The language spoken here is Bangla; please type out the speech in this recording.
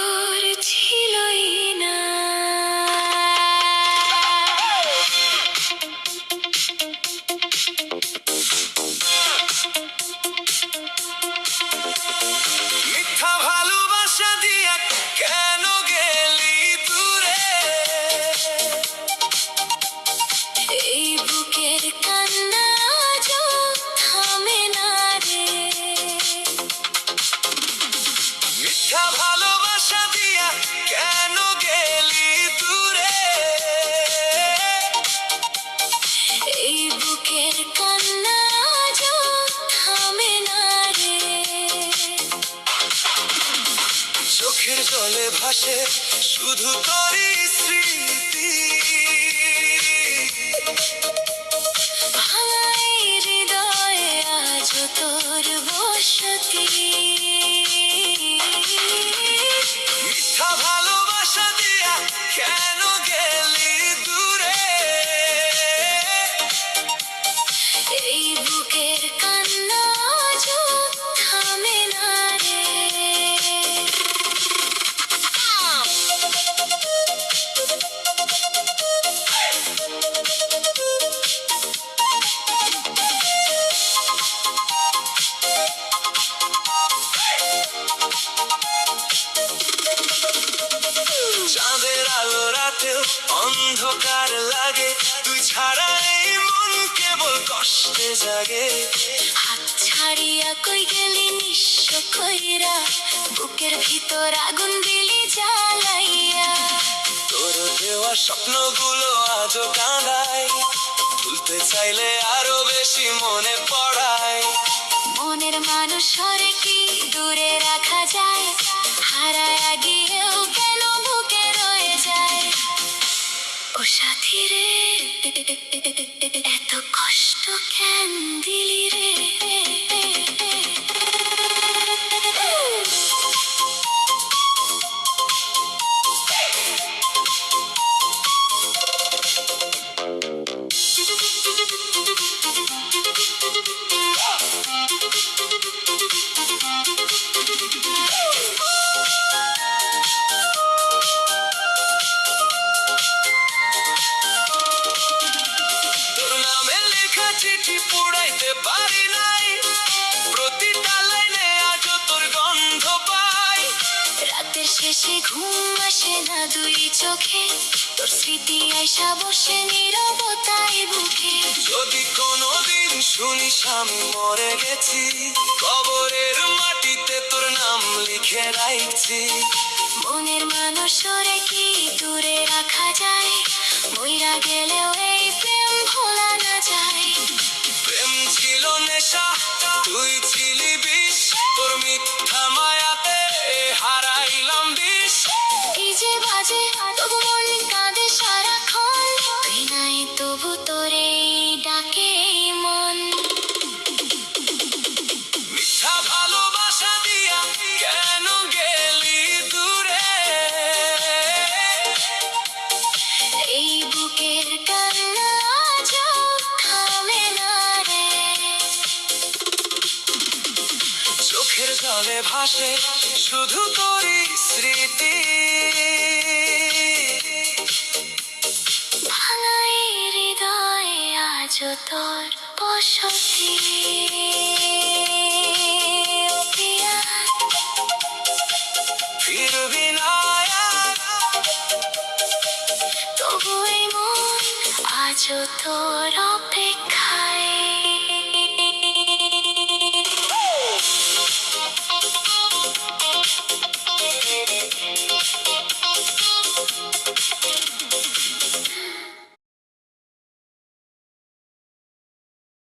তোর ছিলই না। মিথ্যা ভালোবাসা দিয়া কেন গেলি দূরে? এই বুকের কান্না আজও থামে না রে। মিথ্যা ভালোবাসা দিয়া কেন গেলি দূরে? এই বুকের কান্না আজও থামে না রে। চোখের জলে ভাসে শুধু তোরই স্মৃতি। ভাঙা এই হৃদয়ে আজও তোর বসতি। মিথ্যা ভালোবাসা দিয়া কেন গেলি দূরে? এই বুকের কান্না আজও থামে না রে। চাঁদের আলো রাতেও অন্ধকার লাগে, তুই ছাড়া এই মন কেবল কষ্টে জাগে। হাত ছাড়িয়া কই গেলি নিঃস্ব কইরা, বুকের ভিতর আগুন দিলি জ্বালাইয়া। তোর দেওয়া স্বপ্নগুলো আজও কাঁদায়, ভুলতে চাইলে আরো বেশি মনে পড়ায়। মনের মানুষ সরে কি দূরে রাখা যায়? হারায় গিয়েও কেন বুকে রয়ে যায়? ও সাথী রে, এত কষ্ট কেন দিলি রে? তোর নামে লেখা চিঠি পুড়াইতে পারি নাই, প্রতিটা লাইনে আজও তোর গন্ধ পাই। রাতের শেষে ঘুম আসে না দুই চোখে, তোর স্মৃতি আইসা বসে নীরবতায় বুকে। যদি কোনোদিন শুনিস আমি মরে গেছি, কবরের মাটিতে তোর নাম লিখে রাখছি। মনের মানুষ সরে কি দূরে রাখা যায়? মইরা গেলেও এই প্রেম ভোলা না যায়। প্রেম ছিল নেশা, তুই ছিলি বিষ, তোর মিথ্যা মায়াতে হারাইলাম বিষ। এই যে বাজে তবু মন কাঁদে সারাক্ষণ, তুই নাই তবু তোরে ডাকে এই মন। মিথ্যা ভালোবাসা দিয়া কেন গেলি দূরে? এই বুকের কান্না আজও থামে না রে। চোখের জলে ভাসে শুধু তোরই স্মৃতি। ভাঙা এই হৃদয়ে আজও তোর বসতি। ও প্রিয়া, ফিরবি না আর, তবু এই মন আজও তোর অপেক্ষায়।